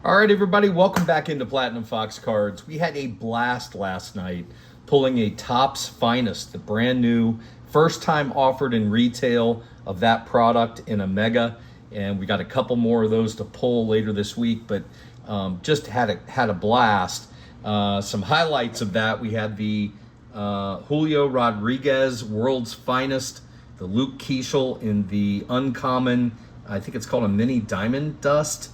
All right, everybody, welcome back into Platinum Fox Cards. We had a blast last night pulling a Topps Finest, the brand new, first time offered in retail of that product in a Mega. And we got a couple more of those to pull later this week, but just had a blast. Some highlights of that, we had the Julio Rodriguez World's Finest, the Luke Keeschel in the uncommon, I think it's called a mini diamond dust.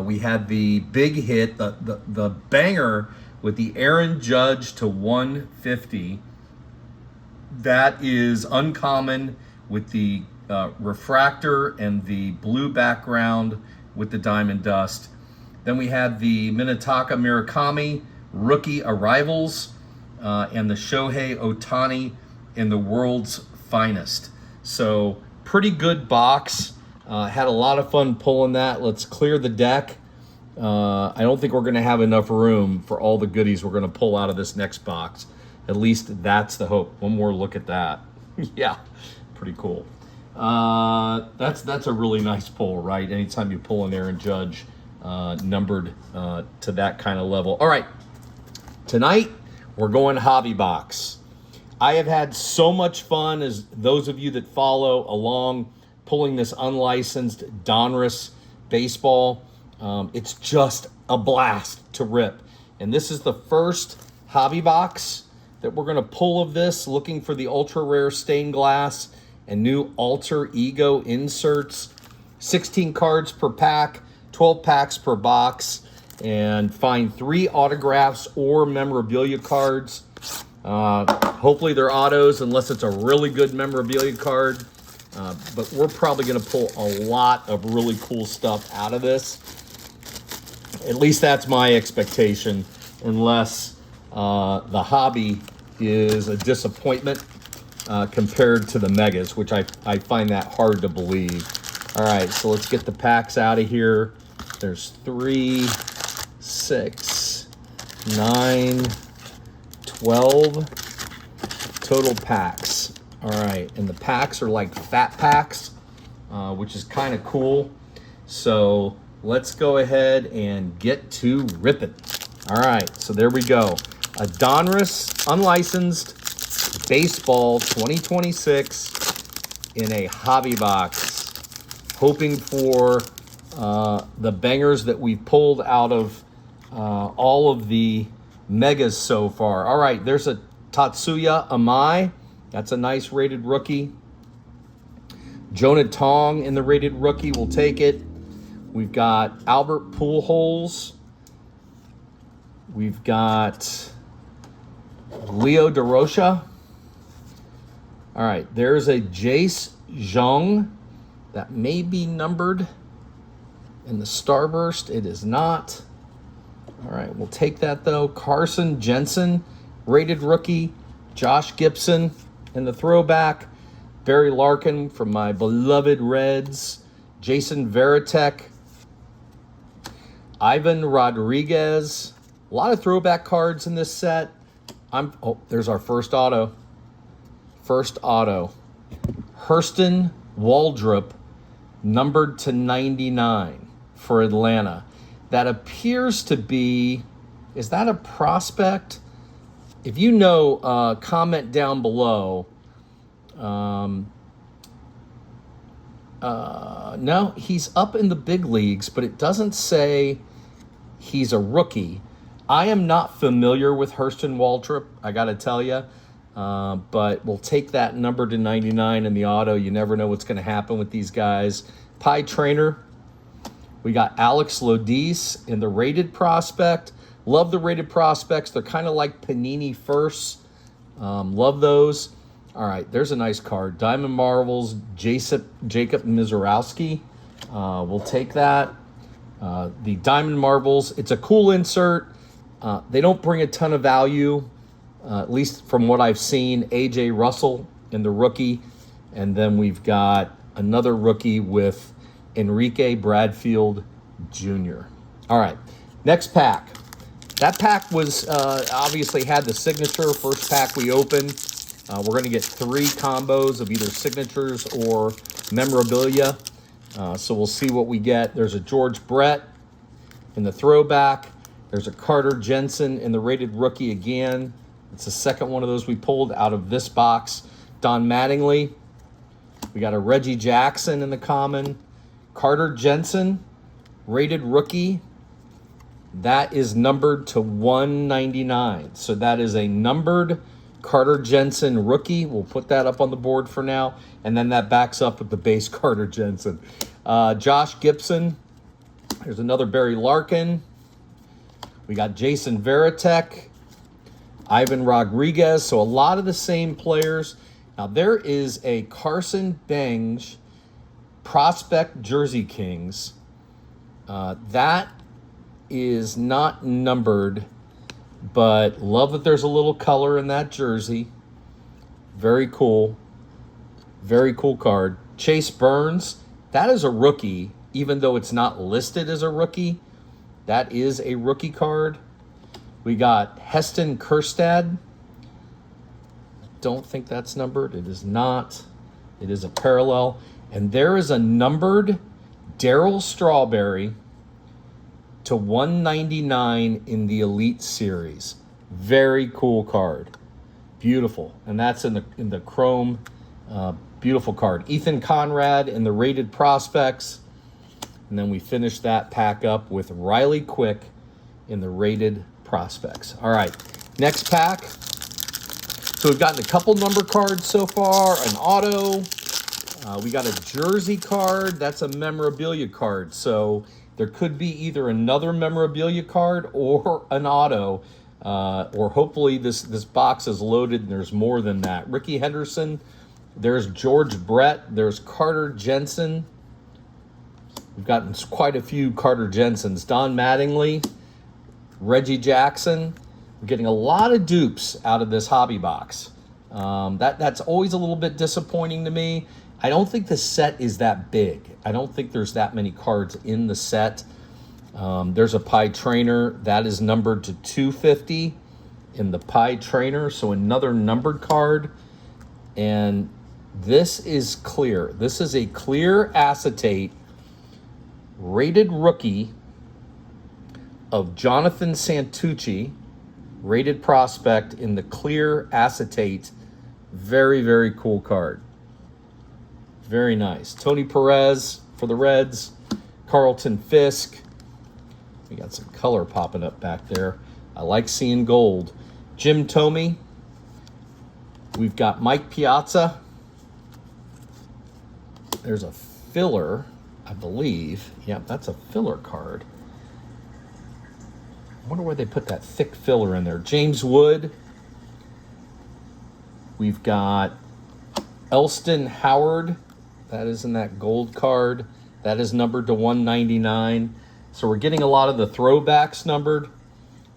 We had the big hit, the banger with the Aaron Judge to 150. That is uncommon with the refractor and the blue background with the diamond dust. Then we had the Minetaka Murakami rookie arrivals and the Shohei Ohtani in the World's Finest. So pretty good box. Had a lot of fun pulling that. Let's clear the deck. I don't think we're going to have enough room for all the goodies we're going to pull out of this next box. At least that's the hope. One more look at that. Yeah, pretty cool. That's a really nice pull, right? Anytime you pull an Aaron Judge numbered to that kind of level. All right, tonight we're going hobby box. I have had so much fun, as those of you that follow along, pulling this unlicensed Donruss baseball. It's just a blast to rip. And this is the first hobby box that we're going to pull of this, looking for the ultra rare stained glass and new alter ego inserts. 16 cards per pack, 12 packs per box, and find 3 autographs or memorabilia cards. Hopefully they're autos, unless it's a really good memorabilia card. But we're probably going to pull a lot of really cool stuff out of this. At least that's my expectation, unless the hobby is a disappointment compared to the Megas, which I find that hard to believe. All right, so let's get the packs out of here. There's 3, 6, 9, 12 total packs. All right, and the packs are like fat packs, which is kind of cool. So let's go ahead and get to ripping. All right, so there we go. A Donruss unlicensed baseball 2026 in a hobby box. Hoping for the bangers that we've pulled out of all of the Megas so far. All right, there's a Tatsuya Amai. That's a nice rated rookie. Jonah Tong in the rated rookie, we'll take it. We've got Albert Pujols. We've got Leo DeRocha. All right, there's a Jace Jung that may be numbered in the Starburst. It is not. All right, we'll take that though. Carson Jensen, rated rookie. Josh Gibson in the throwback. Barry Larkin from my beloved Reds. Jason Varitek. Ivan Rodriguez. A lot of throwback cards in this set. Oh, there's our first auto. First auto. Hurston Waldrop, numbered to 99 for Atlanta. That appears to be, is that a prospect? If you know, comment down below. No, he's up in the big leagues, but it doesn't say he's a rookie. I am not familiar with Hurston Waldrop, I got to tell you. But we'll take that number to 99 in the auto. You never know what's going to happen with these guys. Pie Trainer. We got Alex Lodis in the rated prospect. Love the rated prospects. They're kind of like Panini firsts. Love those. All right, there's a nice card. Diamond Marvels, Jacob Mizorowski. We'll take that. The Diamond Marvels, it's a cool insert. They don't bring a ton of value, at least from what I've seen. A.J. Russell in the rookie. And then we've got another rookie with Enrique Bradfield Jr. All right, next pack. That pack was obviously had the signature. First pack we opened. We're going to get 3 combos of either signatures or memorabilia. So we'll see what we get. There's a George Brett in the throwback. There's a Carter Jensen in the rated rookie again. It's the second one of those we pulled out of this box. Don Mattingly. We got a Reggie Jackson in the common. Carter Jensen, rated rookie. That is numbered to 199. So that is a numbered Carter Jensen rookie. We'll put that up on the board for now. And then that backs up with the base Carter Jensen. Josh Gibson. There's another Barry Larkin. We got Jason Varitek. Ivan Rodriguez. So a lot of the same players. Now there is a Carson Bench Prospect Jersey Kings. That is not numbered, but love that there's a little color in that jersey. Very cool. Very cool card. Chase Burns, that is a rookie, even though it's not listed as a rookie. That is a rookie card. We got Heston Kjerstad. Don't think that's numbered. It is not. It is a parallel. And there is a numbered Darryl Strawberry to 199 in the Elite Series. Very cool card. Beautiful. And that's in the chrome. Beautiful card. Ethan Conrad in the rated prospects. And then we finish that pack up with Riley Quick in the rated prospects. All right, next pack. So we've gotten a couple number cards so far, an auto. We got a jersey card. That's a memorabilia card. So there could be either another memorabilia card or an auto, or hopefully this box is loaded and there's more than that. Ricky Henderson. There's George Brett. There's Carter Jensen. We've gotten quite a few Carter Jensens. Don Mattingly. Reggie Jackson. We're getting a lot of dupes out of this hobby box. That's always a little bit disappointing to me. I don't think the set is that big. I don't think there's that many cards in the set. There's a Pie Trainer. That is numbered to 250 in the Pie Trainer. So another numbered card. And this is clear. This is a clear acetate rated rookie of Jonathan Santucci, rated prospect in the clear acetate. Very, very cool card. Very nice. Tony Perez for the Reds. Carlton Fisk. We got some color popping up back there. I like seeing gold. Jim Thome. We've got Mike Piazza. There's a filler, I believe. Yep, that's a filler card. I wonder where they put that thick filler in there. James Wood. We've got Elston Howard. That is in that gold card. That is numbered to 199. So we're getting a lot of the throwbacks numbered.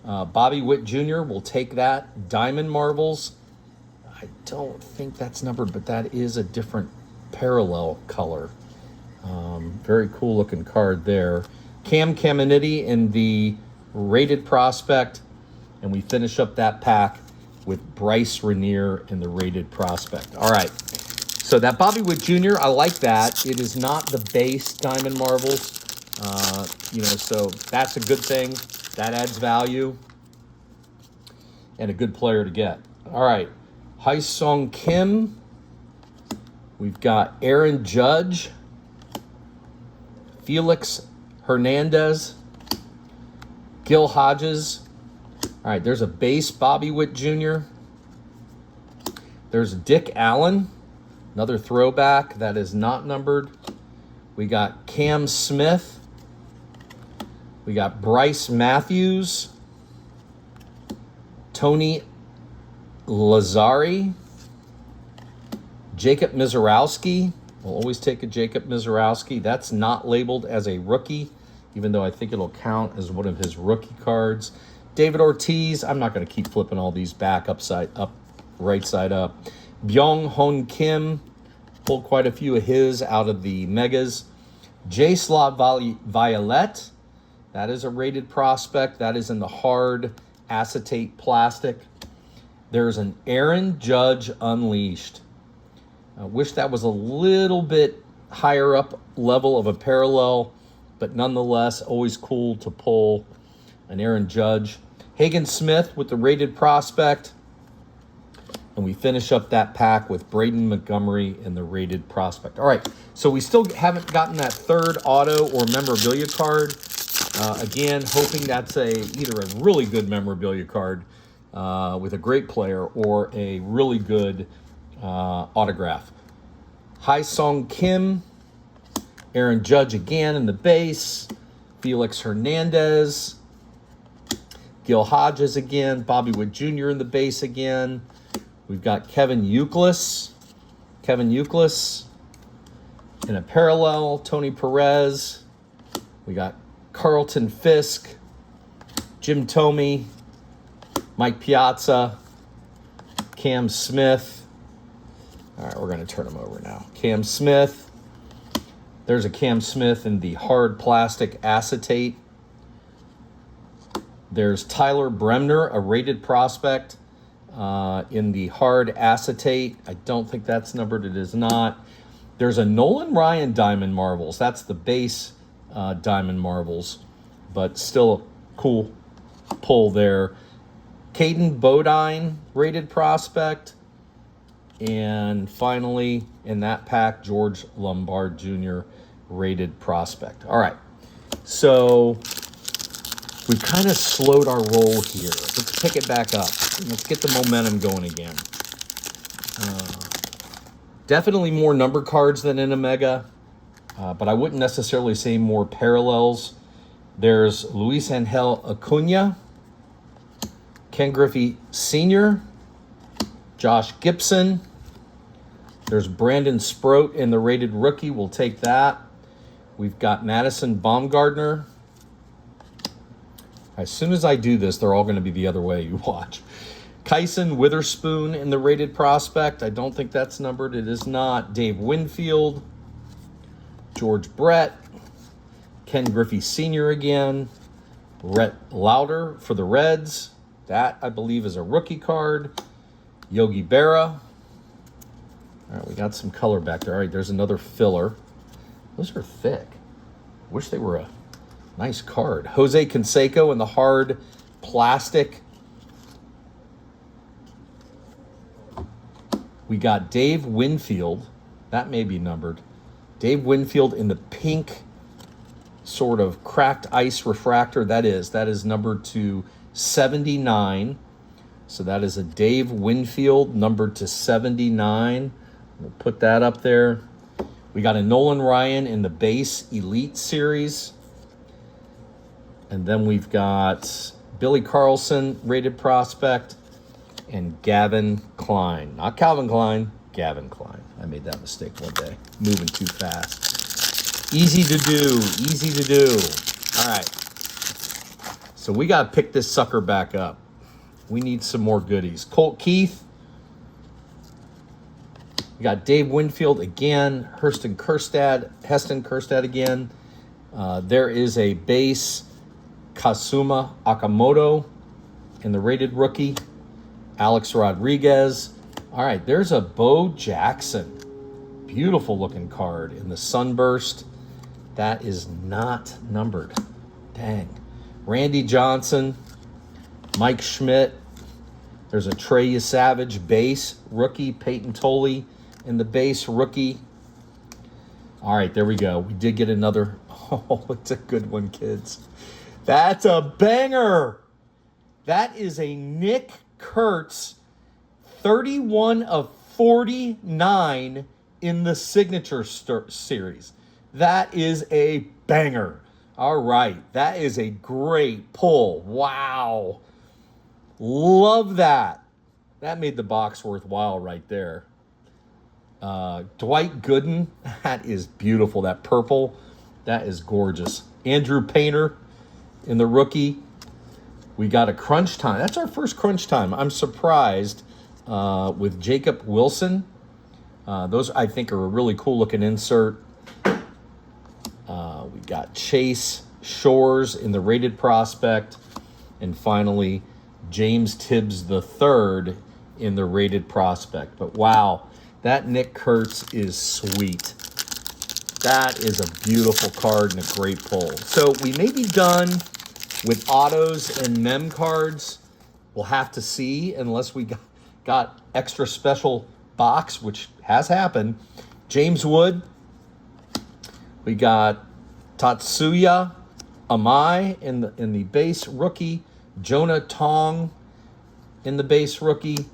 Bobby Witt Jr. will take that. Diamond Marbles. I don't think that's numbered, but that is a different parallel color. Very cool looking card there. Cam Caminiti in the rated prospect. And we finish up that pack with Bryce Rainier in the rated prospect. All right. So that Bobby Witt Jr., I like that. It is not the base Diamond Marbles. So that's a good thing. That adds value. And a good player to get. All right. Hyesung Kim. We've got Aaron Judge. Felix Hernandez. Gil Hodges. All right, there's a base Bobby Witt Jr. There's Dick Allen. Another throwback that is not numbered. We got Cam Smith. We got Bryce Matthews. Tony Lazzari. Jacob Mizorowski. We'll always take a Jacob Mizorowski. That's not labeled as a rookie, even though I think it'll count as one of his rookie cards. David Ortiz. I'm not going to keep flipping all these back right side up. Byung Hon Kim. Pulled quite a few of his out of the megas. J. Slav Violet. That is a rated prospect. That is in the hard acetate plastic. There's an Aaron Judge Unleashed. I wish that was a little bit higher up level of a parallel. but nonetheless, always cool to pull an Aaron Judge. Hagen Smith with the rated prospect. And we finish up that pack with Braden Montgomery in the rated prospect. All right, so we still haven't gotten that third auto or memorabilia card. Again, hoping that's either a really good memorabilia card with a great player or a really good autograph. Hai-Song Kim, Aaron Judge again in the base, Felix Hernandez, Gil Hodges again, Bobby Wood Jr. in the base again. We've got Kevin Youkilis in a parallel, Tony Perez. We got Carlton Fisk, Jim Thome, Mike Piazza, Cam Smith. All right, we're going to turn them over now. Cam Smith. There's a Cam Smith in the hard plastic acetate. There's Tyler Bremner, a rated prospect in the hard acetate. I don't think that's numbered. It is not. There's a Nolan Ryan Diamond Marvels. That's the base Diamond Marvels, but still a cool pull there. Caden Bodine, rated prospect. And finally, in that pack, George Lombard Jr., rated prospect. All right, so we kind of slowed our roll here. Let's pick it back up. Let's get the momentum going again. Definitely more number cards than in a mega, but I wouldn't necessarily say more parallels. There's Luis Angel Acuna, Ken Griffey Sr., Josh Gibson. There's Brandon Sproat in the rated rookie. We'll take that. We've got Madison Baumgartner. As soon as I do this, they're all going to be the other way. You watch. Kyson Witherspoon in the rated prospect. I don't think that's numbered. It is not. Dave Winfield. George Brett. Ken Griffey Sr. again. Rhett Lauder for the Reds. That, I believe, is a rookie card. Yogi Berra. All right, we got some color back there. All right, there's another filler. Those are thick. Wish they were a nice card. Jose Canseco in the hard plastic. We got Dave Winfield. That may be numbered. Dave Winfield in the pink sort of cracked ice refractor. That is numbered to 79. So that is a Dave Winfield numbered to 79. We'll put that up there. We got a Nolan Ryan in the base Elite Series. And then we've got Billy Carlson, rated prospect, and Gavin Klein. Not Calvin Klein, Gavin Klein. I made that mistake one day, moving too fast. Easy to do, easy to do. All right. So we got to pick this sucker back up. We need some more goodies. Colt Keith. We got Dave Winfield again. Heston Kjerstad again. There is a base Kazuma Okamoto in the rated rookie. Alex Rodriguez. All right, there's a Bo Jackson. Beautiful looking card in the Sunburst. That is not numbered. Dang. Randy Johnson. Mike Schmidt. There's a Trey Savage base rookie. Peyton Tolley in the base rookie. All right, there we go. We did get another. Oh, it's a good one, kids. That's a banger. That is a Nick Kurtz 31 of 49 in the Signature Series. That is a banger. All right, that is a great pull. Wow. Love that. That made the box worthwhile right there. Dwight Gooden, that is beautiful. That purple, that is gorgeous. Andrew Painter in the rookie. We got a crunch time. That's our first crunch time. I'm surprised with Jacob Wilson. Those, I think, are a really cool looking insert. We got Chase Shores in the rated prospect. And finally, James Tibbs III in the rated prospect. But wow, that Nick Kurtz is sweet. That is a beautiful card and a great pull. So we may be done with autos and mem cards. We'll have to see unless we got extra special box, which has happened. James Wood. We got Tatsuya Amai in the base rookie. Jonah Tong in the base rookie.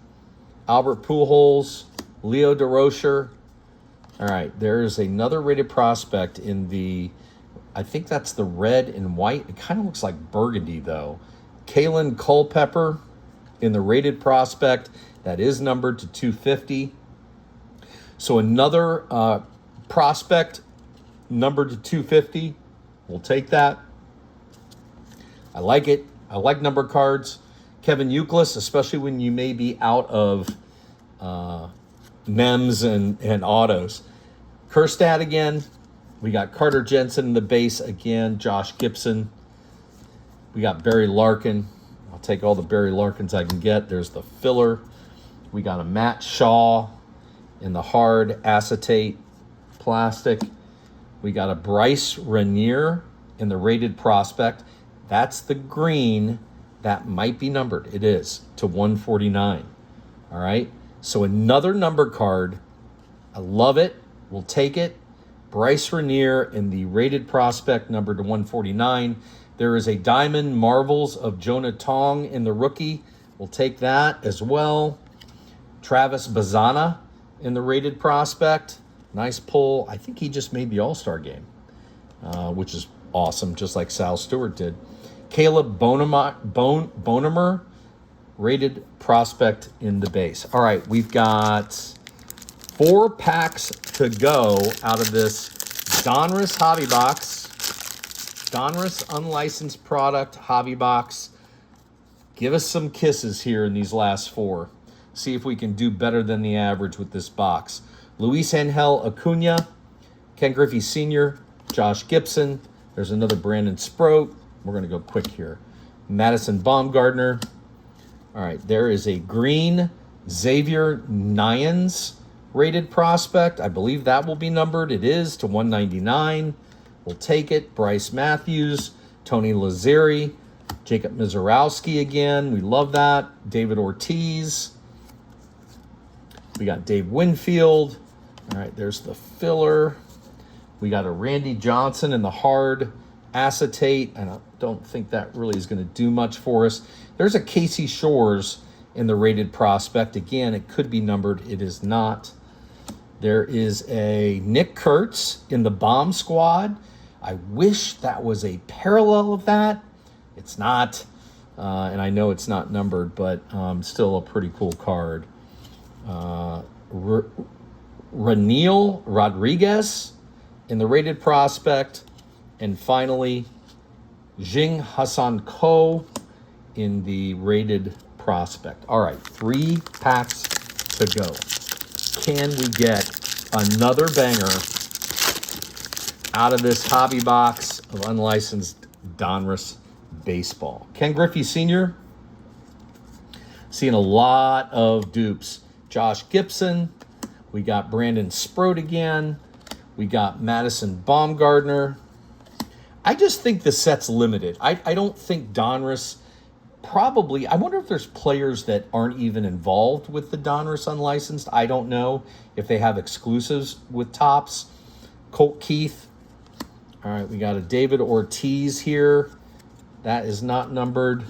Albert Pujols. Leo DeRocher. All right, there's another rated prospect in the, I think that's the red and white. It kind of looks like burgundy, though. Kalen Culpepper in the rated prospect. That is numbered to 250. So another prospect numbered to 250. We'll take that. I like it. I like number cards. Kevin Youkilis, especially when you may be out of mems and autos. Kerstad again. We got Carter Jensen in the base again. Josh Gibson. We got Barry Larkin. I'll take all the Barry Larkins I can get. There's the filler. We got a Matt Shaw in the hard acetate plastic. We got a Bryce Rainier in the rated prospect. That's the green. That might be numbered. It is to 149. All right. So another number card. I love it. We'll take it. Bryce Rainier in the rated prospect, numbered to 149. There is a Diamond Marvels of Jonah Tong in the rookie. We'll take that as well. Travis Bazana in the rated prospect. Nice pull. I think he just made the All-Star game, which is awesome, just like Sal Stewart did. Caleb Bonemer, rated prospect in the base. All right, we've got 4 packs to go out of this Donruss hobby box. Donruss unlicensed product hobby box. Give us some kisses here in these last 4. See if we can do better than the average with this box. Luis Angel Acuna, Ken Griffey Sr., Josh Gibson. There's another Brandon Sproat. We're going to go quick here. Madison Baumgartner. All right, there is a green Xavier Nyans rated prospect. I believe that will be numbered. It is to 199. We'll take it. Bryce Matthews, Tony Lazzeri, Jacob Mizorowski again. We love that. David Ortiz. We got Dave Winfield. All right, there's the filler. We got a Randy Johnson in the hard acetate. And I don't think that really is going to do much for us. There's a Casey Shores in the rated prospect. Again, it could be numbered. It is not. There is a Nick Kurtz in the bomb squad. I wish that was a parallel of that. It's not. And I know it's not numbered, but still a pretty cool card. Raniel Rodriguez in the rated prospect. And finally, Jing Hassan Ko in the rated prospect. All right, 3 packs to go. Can we get another banger out of this hobby box of unlicensed Donruss baseball? Ken Griffey Sr. Seeing a lot of dupes. Josh Gibson. We got Brandon Sproat again. We got Madison Baumgartner. I just think the set's limited. I don't think Donruss probably, I wonder if there's players that aren't even involved with the Donruss unlicensed. I don't know if they have exclusives with Topps. Colt Keith. All right, we got a David Ortiz here. That is not numbered.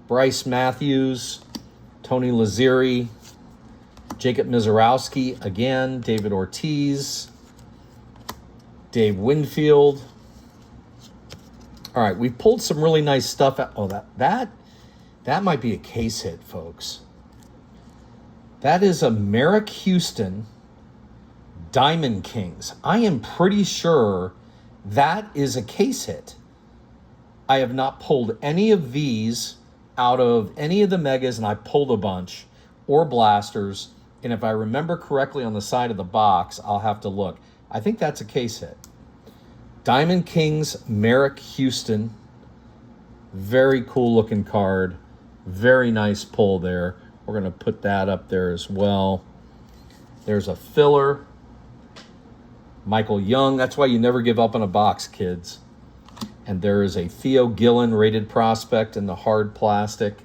Bryce Matthews. Tony Lazzeri. Jacob Mizorowski again. David Ortiz. Dave Winfield. All right, we pulled some really nice stuff out. Oh, that might be a case hit, folks. That is a Merrick Houston Diamond Kings. I am pretty sure that is a case hit. I have not pulled any of these out of any of the megas, and I pulled a bunch, or blasters. And if I remember correctly on the side of the box, I'll have to look. I think that's a case hit. Diamond Kings, Merrick Houston. Very cool looking card. Very nice pull there. We're going to put that up there as well. There's a filler. Michael Young. That's why you never give up on a box, kids. And there is a Theo Gillen rated prospect in the hard plastic.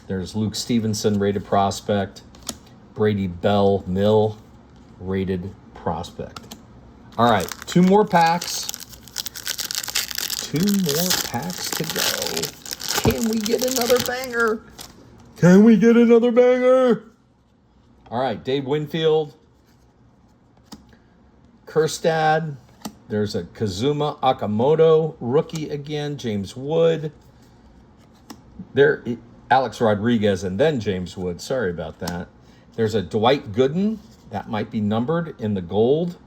There's Luke Stevenson rated prospect. Brady Bell Mill rated prospect. All right, 2 more packs. 2 more packs to go. Can we get another banger? Can we get another banger? All right, Dave Winfield. Kerstad. There's a Kazuma Akamoto rookie again. James Wood. There, Alex Rodriguez and then James Wood. Sorry about that. There's a Dwight Gooden. That might be numbered in the gold.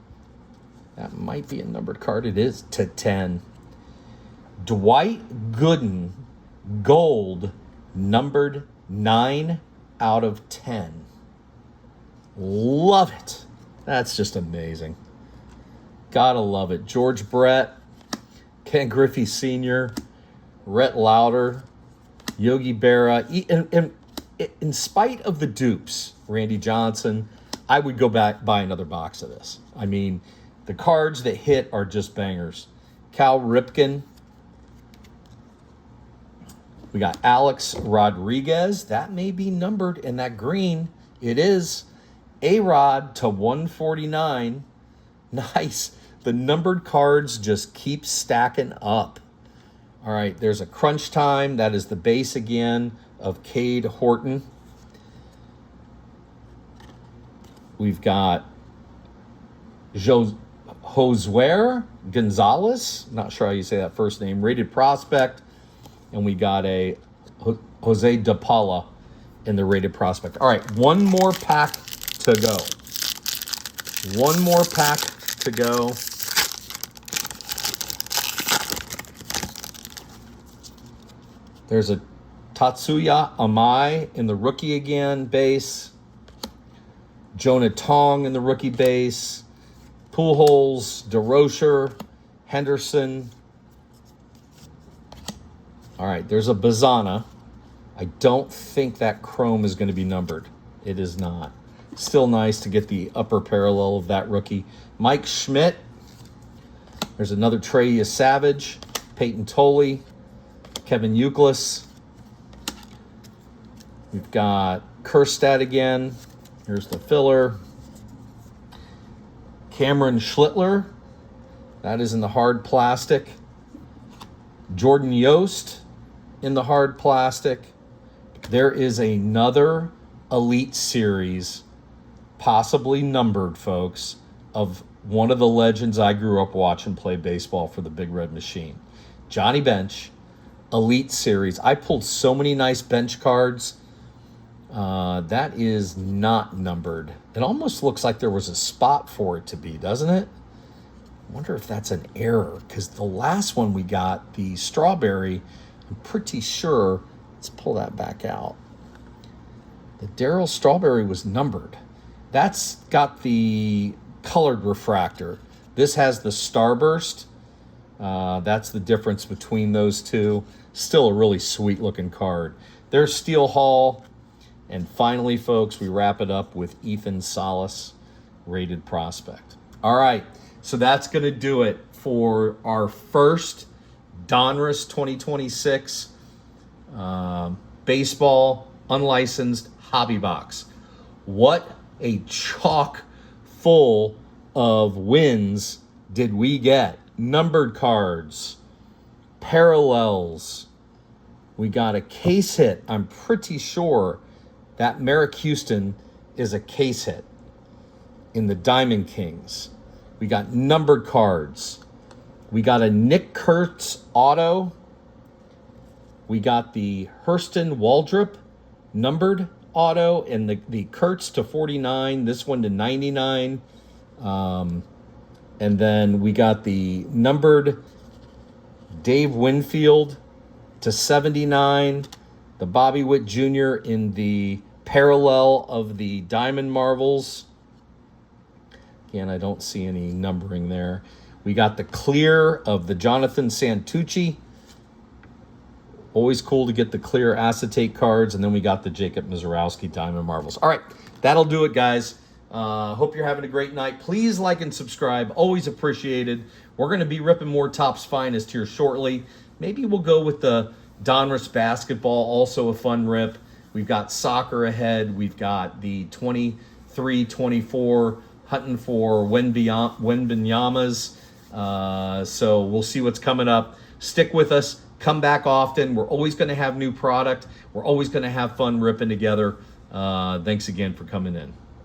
That might be a numbered card. It is /10. Dwight Gooden, gold, numbered 9 out of 10. Love it. That's just amazing. Gotta love it. George Brett, Ken Griffey Sr., Rhett Lauder, Yogi Berra. In spite of the dupes, Randy Johnson, I would go back buy another box of this. I mean, the cards that hit are just bangers. Cal Ripken. We got Alex Rodriguez. That may be numbered in that green. It is. A-Rod /149. Nice. The numbered cards just keep stacking up. All right, there's a Crunch Time. That is the base again of Cade Horton. We've got Josué Gonzalez. Not sure how you say that first name. Rated prospect. And we got a Jose De Paula in the rated prospect. All right, 1 more pack to go. 1 more pack to go. There's a Tatsuya Amai in the rookie again base. Jonah Tong in the rookie base. Pujols, DeRocher, Henderson. All right, there's a Bazana. I don't think that chrome is going to be numbered. It is not. Still nice to get the upper parallel of that rookie. Mike Schmidt. There's another Trey Savage. Peyton Tolley. Kevin Youkilis. We've got Kerstad again. Here's the filler. Cameron Schlittler. That is in the hard plastic. Jordan Yost in the hard plastic. There is another Elite Series, possibly numbered, folks, of one of the legends I grew up watching play baseball for the Big Red Machine. Johnny Bench, Elite Series. I pulled so many nice bench cards. That is not numbered. It almost looks like there was a spot for it to be, doesn't it? I wonder if that's an error, because the last one we got, the strawberry, I'm pretty sure, let's pull that back out. The Darryl Strawberry was numbered. That's got the colored refractor. This has the Starburst. That's the difference between those two. Still a really sweet looking card. There's Steel Hall. And finally, folks, we wrap it up with Ethan Salas, rated prospect. All right, so that's going to do it for our first Donruss 2026 baseball unlicensed hobby box. What a chock full of wins did we get? Numbered cards, parallels. We got a case hit, I'm pretty sure. That Merrick Houston is a case hit in the Diamond Kings. We got numbered cards. We got a Nick Kurtz auto. We got the Hurston Waldrop numbered auto and the Kurtz /49, this one /99. And then we got the numbered Dave Winfield /79. The Bobby Witt Jr. in the parallel of the Diamond Marvels. Again, I don't see any numbering there. We got the clear of the Jonathan Santucci. Always cool to get the clear acetate cards. And then we got the Jacob Mizorowski Diamond Marvels. All right, that'll do it, guys. Hope you're having a great night. Please like and subscribe. Always appreciated. We're going to be ripping more Topps Finest here shortly. Maybe we'll go with the Donruss basketball, also a fun rip. We've got soccer ahead. We've got the 23-24 hunting for Wembanyama's. So we'll see what's coming up. Stick with us. Come back often. We're always going to have new product. We're always going to have fun ripping together. Thanks again for coming in.